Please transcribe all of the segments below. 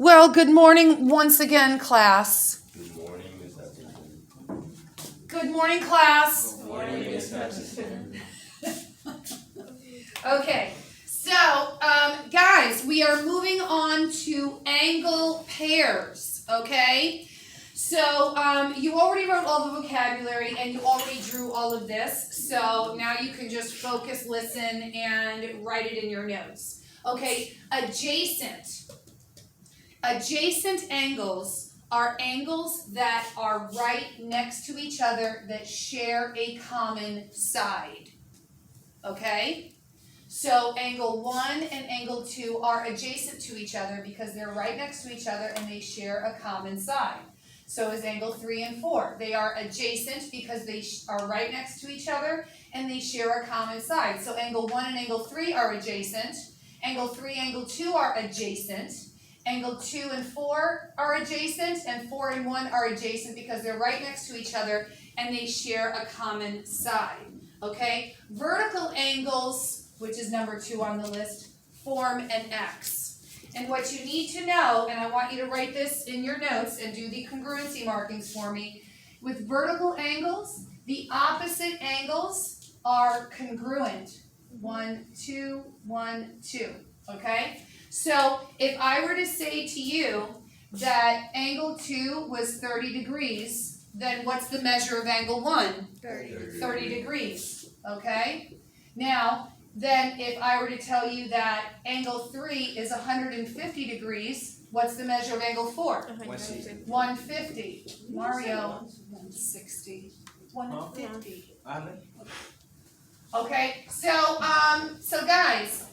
Well, good morning once again, class. Good morning, Miss Hutchinson. Good morning, class. Good morning, Miss Hutchinson. Okay, so, guys, we are moving on to angle pairs, okay? So, you already wrote all the vocabulary and you already drew all of this, so now you can just focus, listen, and write it in your notes. Okay, Adjacent angles are angles that are right next to each other that share a common side. Okay? So angle 1 and angle 2 are adjacent to each other because they're right next to each other and they share a common side. So is angle 3 and 4. They are adjacent because they are right next to each other and they share a common side. So angle 1 and angle 3 are adjacent. Angle 3, angle 2 are adjacent. Angle 2 and 4 are adjacent, and 4 and 1 are adjacent because they're right next to each other and they share a common side. Okay? Vertical angles, which is number 2 on the list, form an X. And what you need to know, and I want you to write this in your notes and do the congruency markings for me, with vertical angles, the opposite angles are congruent. 1, 2, 1, 2. Okay? So if I were to say to you that angle 2 was 30 degrees, then what's the measure of angle 1? 30 degrees. Okay? Now, then if I were to tell you that angle 3 is 150 degrees, what's the measure of angle 4? 150. Mario, 160. 150. Okay, so guys,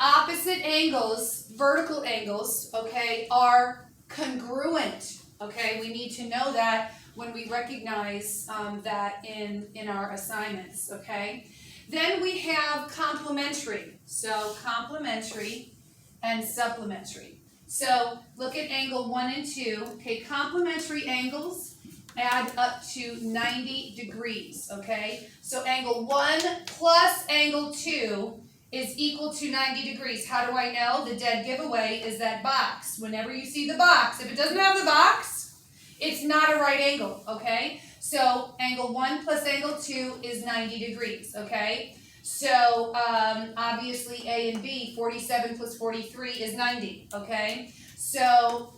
opposite angles, vertical angles, okay, are congruent. Okay, we need to know that when we recognize that in our assignments. Okay, then we have complementary. So complementary and supplementary. So look at angle 1 and 2. Okay, complementary angles add up to 90 degrees. Okay, so angle 1 plus angle 2 is equal to 90 degrees. How do I know? The dead giveaway is that box. Whenever you see the box, if it doesn't have the box, it's not a right angle, okay? So angle 1 plus angle 2 is 90 degrees, okay? So obviously A and B, 47 plus 43 is 90, okay? So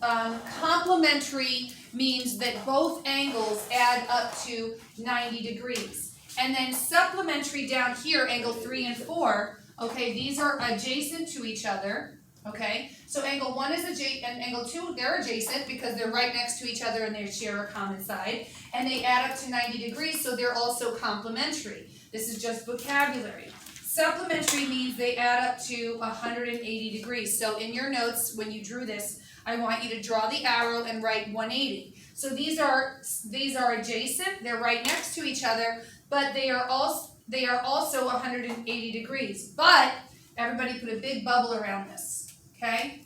complementary means that both angles add up to 90 degrees. And then supplementary down here, angle 3 and 4, okay, these are adjacent to each other, okay? So angle 1 is adjacent, and angle 2, they're adjacent because they're right next to each other and they share a common side. And they add up to 90 degrees, so they're also complementary. This is just vocabulary. Supplementary means they add up to 180 degrees. So in your notes, when you drew this, I want you to draw the arrow and write 180. So these are adjacent, they're right next to each other, but they are also 180 degrees. But everybody put a big bubble around this, okay?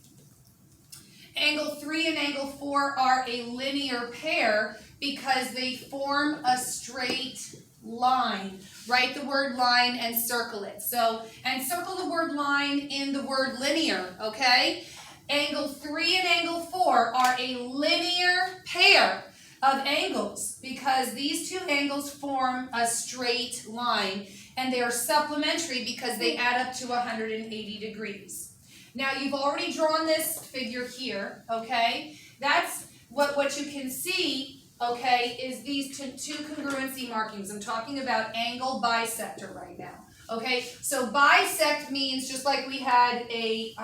Angle 3 and angle 4 are a linear pair because they form a straight line. Write the word line and circle it. So, and circle the word line in the word linear, okay? Angle 3 and angle 4 are a linear pair of angles because these two angles form a straight line, and they are supplementary because they add up to 180 degrees. Now you've already drawn this figure here, okay? That's what you can see, okay, is these two congruency markings. I'm talking about angle bisector right now, okay? So bisect means just like we had a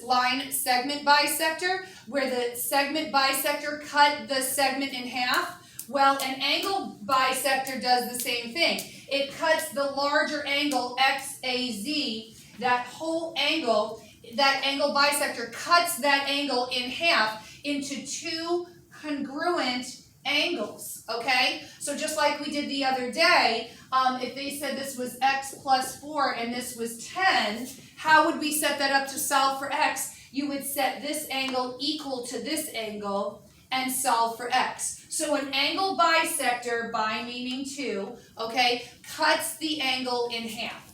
line segment bisector, where the segment bisector cut the segment in half. Well, an angle bisector does the same thing. It cuts the larger angle XAZ, that whole angle, that angle bisector cuts that angle in half into two congruent angles, okay? So just like we did the other day, if they said this was x plus 4 and this was 10, how would we set that up to solve for x? You would set this angle equal to this angle and solve for x. So an angle bisector, bi meaning 2, okay, cuts the angle in half,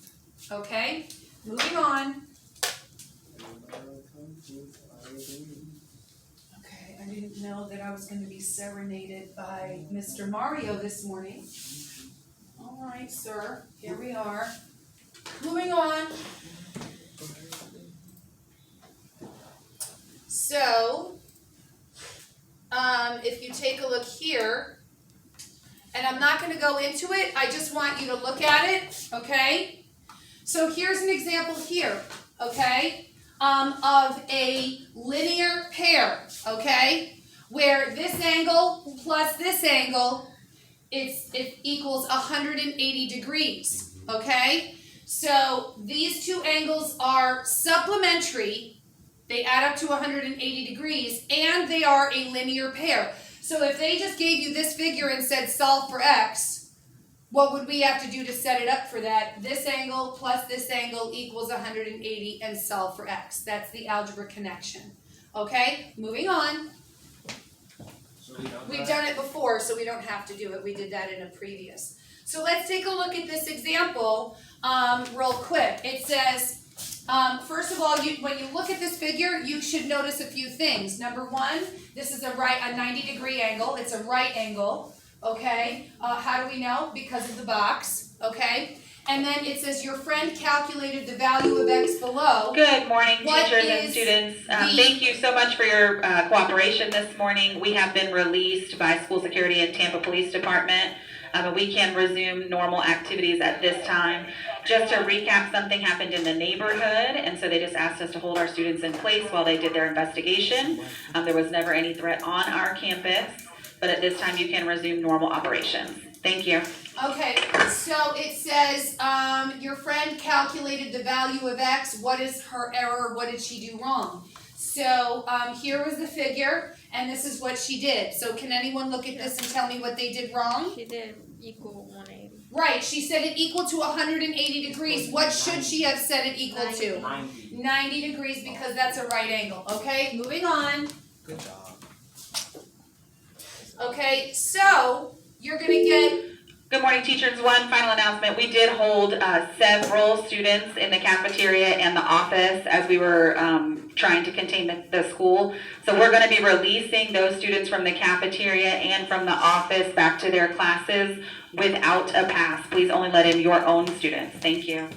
okay? Moving on. didn't know that I was gonna be serenaded by Mr. Mario this morning. All right, sir, here we are. Moving on. So, if you take a look here, and I'm not gonna go into it, I just want you to look at it, okay? So here's an example here, okay, of a linear pair, okay, where this angle plus this angle, it equals 180 degrees, okay? So these two angles are supplementary, they add up to 180 degrees, and they are a linear pair. So if they just gave you this figure and said solve for x, what would we have to do to set it up for that? This angle plus this angle equals 180 and solve for x. That's the algebra connection. Okay, moving on. We've done it before, so we don't have to do it. We did that in a previous. So let's take a look at this example real quick. It says, first of all, when you look at this figure, you should notice a few things. Number one, this is a 90-degree angle. It's a right angle. Okay, how do we know? Because of the box, okay? And then it says your friend calculated the value of x below. Good morning, teachers and students. Thank you so much for your cooperation this morning. We have been released by School Security and Tampa Police Department. We can resume normal activities at this time. Just to recap, something happened in the neighborhood, and so they just asked us to hold our students in place while they did their investigation. There was never any threat on our campus. But at this time, you can resume normal operations. Thank you. Okay, so it says your friend calculated the value of x. What is her error? What did she do wrong? So here was the figure, and this is what she did. So can anyone look at this and tell me what they did wrong? She did equal 180. Right, she said it equal to 180 degrees. What should she have said it equal to? 90 degrees, because that's a right angle. Okay, moving on. Good job. Okay, so you're going to get... Good morning, teachers. One final announcement. We did hold several students in the cafeteria and the office as we were trying to contain the school. So we're going to be releasing those students from the cafeteria and from the office back to their classes without a pass. Please only let in your own students. Thank you.